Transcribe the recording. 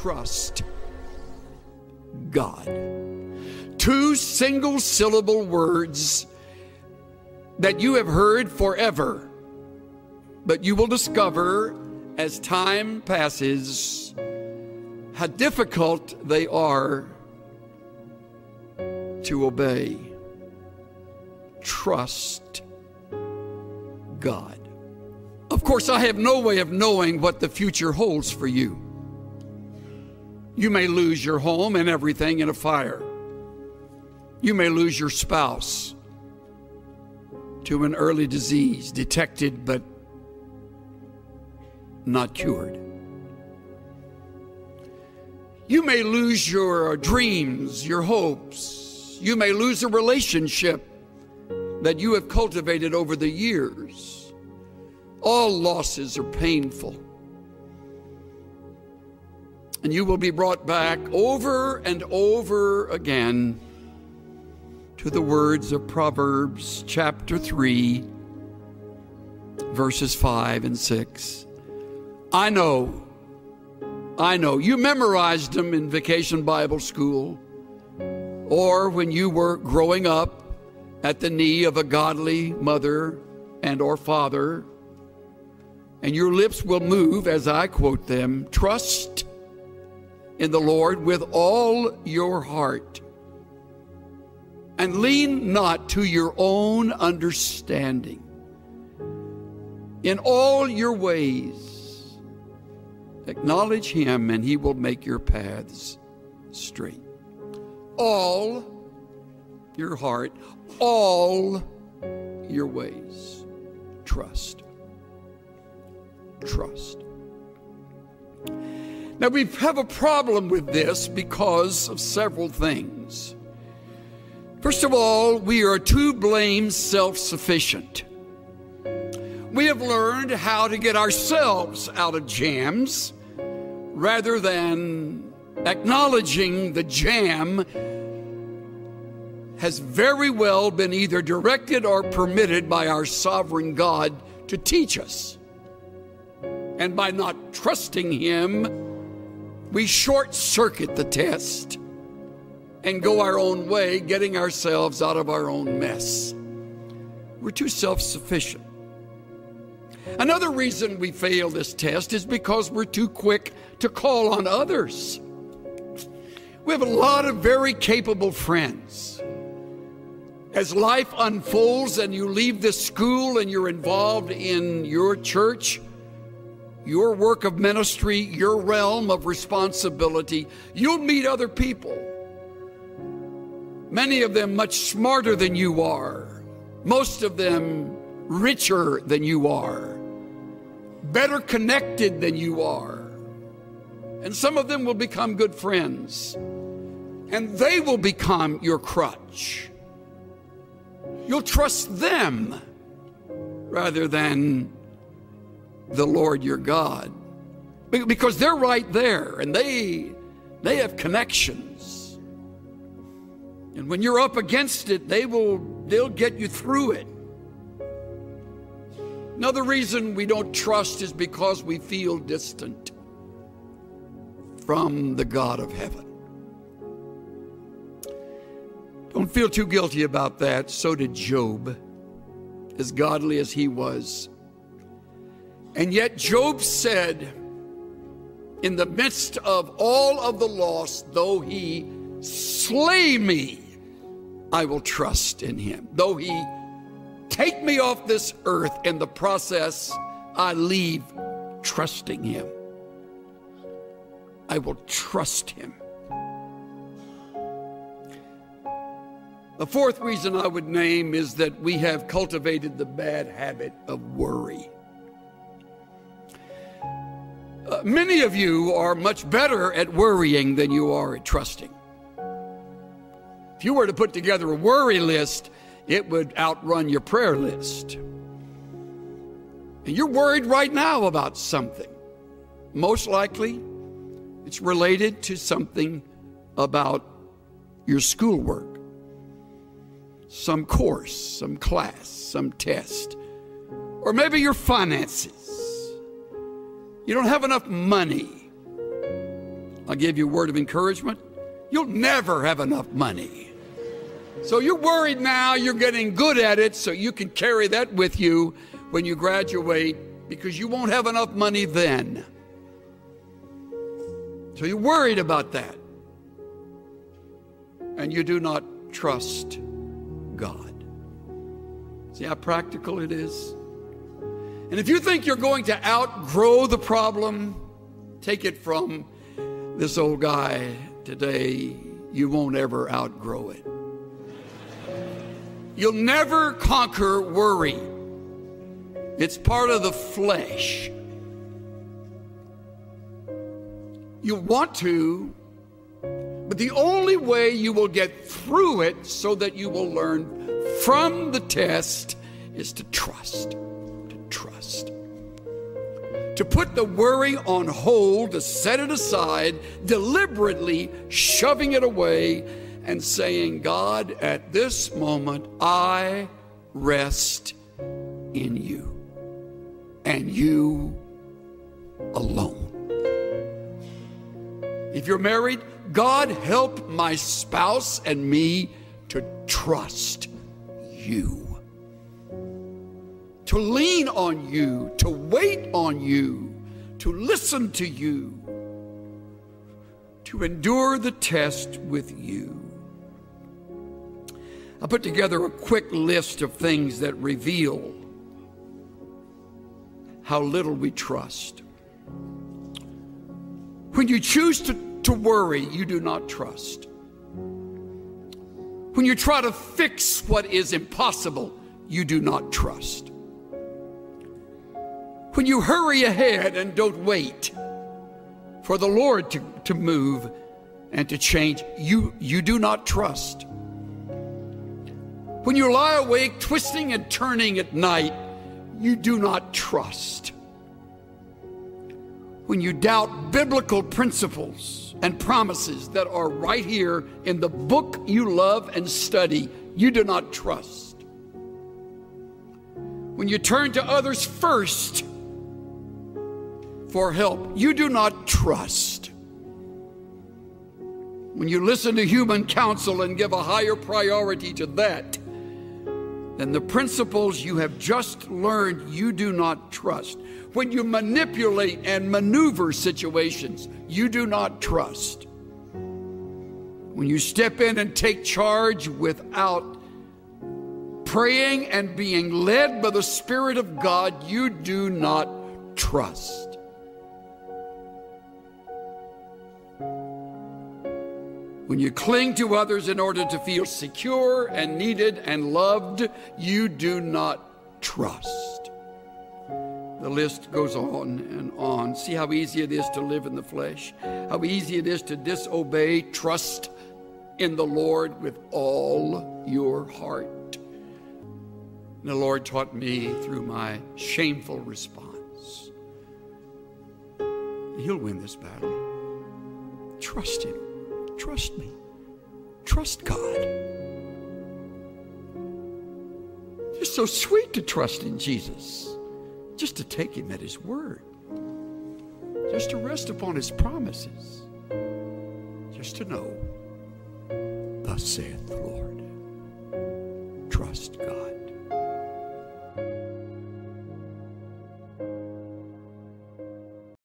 trust God. Two single-syllable words that you have heard forever, but you will discover as time passes how difficult they are to obey. Trust God. Of course, I have no way of knowing what the future holds for you. You may lose your home and everything in a fire. You may lose your spouse to an early disease, detected but not cured. You may lose your dreams, your hopes. You may lose a relationship that you have cultivated over the years. All losses are painful. And you will be brought back over and over again to the words of Proverbs chapter 3, verses 5 and 6. I know. You memorized them in Vacation Bible School or when you were growing up at the knee of a godly mother and or father. And your lips will move as I quote them. Trust in the Lord with all your heart, and lean not to your own understanding. In all your ways, acknowledge him, and he will make your paths straight. All your heart, all your ways, trust. Trust. Now, we have a problem with this because of several things. First of all, we are too blamed self-sufficient. We have learned how to get ourselves out of jams rather than acknowledging the jam has very well been either directed or permitted by our sovereign God to teach us. And by not trusting him, we short-circuit the test and go our own way, getting ourselves out of our own mess. We're too self-sufficient. Another reason we fail this test is because we're too quick to call on others. We have a lot of very capable friends. As life unfolds and you leave this school and you're involved in your church, your work of ministry, your realm of responsibility, you'll meet other people. Many of them much smarter than you are. Most of them richer than you are. Better connected than you are. And some of them will become good friends. And they will become your crutch. You'll trust them rather than the Lord your God, because they're right there and they have connections, and when you're up against it, they'll get you through it. Another reason we don't trust is because we feel distant from the God of heaven. Don't feel too guilty about that. So did Job, as godly as he was. And yet Job said, in the midst of all of the loss, though he slay me, I will trust in him. Though he take me off this earth, in the process, I leave trusting him. I will trust him. The fourth reason I would name is that we have cultivated the bad habit of worry. Many of you are much better at worrying than you are at trusting. If you were to put together a worry list, it would outrun your prayer list. And you're worried right now about something. Most likely, it's related to something about your schoolwork, some course, some class, some test, or maybe your finances. You don't have enough money, I'll give you a word of encouragement. You'll never have enough money. So you're worried now, you're getting good at it, so you can carry that with you when you graduate, because you won't have enough money then. So you're worried about that. And you do not trust God. See how practical it is? And if you think you're going to outgrow the problem, take it from this old guy today, you won't ever outgrow it. You'll never conquer worry. It's part of the flesh. You want to, but the only way you will get through it so that you will learn from the test is to trust. To trust. To put the worry on hold, to set it aside, deliberately shoving it away and saying, God, at this moment, I rest in you and you alone. If you're married, God, help my spouse and me to trust you. To lean on you, to wait on you, to listen to you, to endure the test with you. I put together a quick list of things that reveal how little we trust. When you choose to worry, you do not trust. When you try to fix what is impossible, you do not trust. When you hurry ahead and don't wait for the Lord to move and to change, you do not trust. When you lie awake twisting and turning at night, you do not trust. When you doubt biblical principles and promises that are right here in the book you love and study, you do not trust. When you turn to others first for help, you do not trust. When you listen to human counsel and give a higher priority to that than the principles you have just learned, you do not trust. When you manipulate and maneuver situations, you do not trust. When you step in and take charge without praying and being led by the Spirit of God, you do not trust. When you cling to others in order to feel secure and needed and loved, you do not trust. The list goes on and on. See how easy it is to live in the flesh, how easy it is to disobey. Trust in the Lord with all your heart. And the Lord taught me through my shameful response. He'll win this battle. Trust Him. Trust me. Trust God. It's so sweet to trust in Jesus. Just to take Him at His word. Just to rest upon His promises. Just to know, thus saith the Lord. Trust God.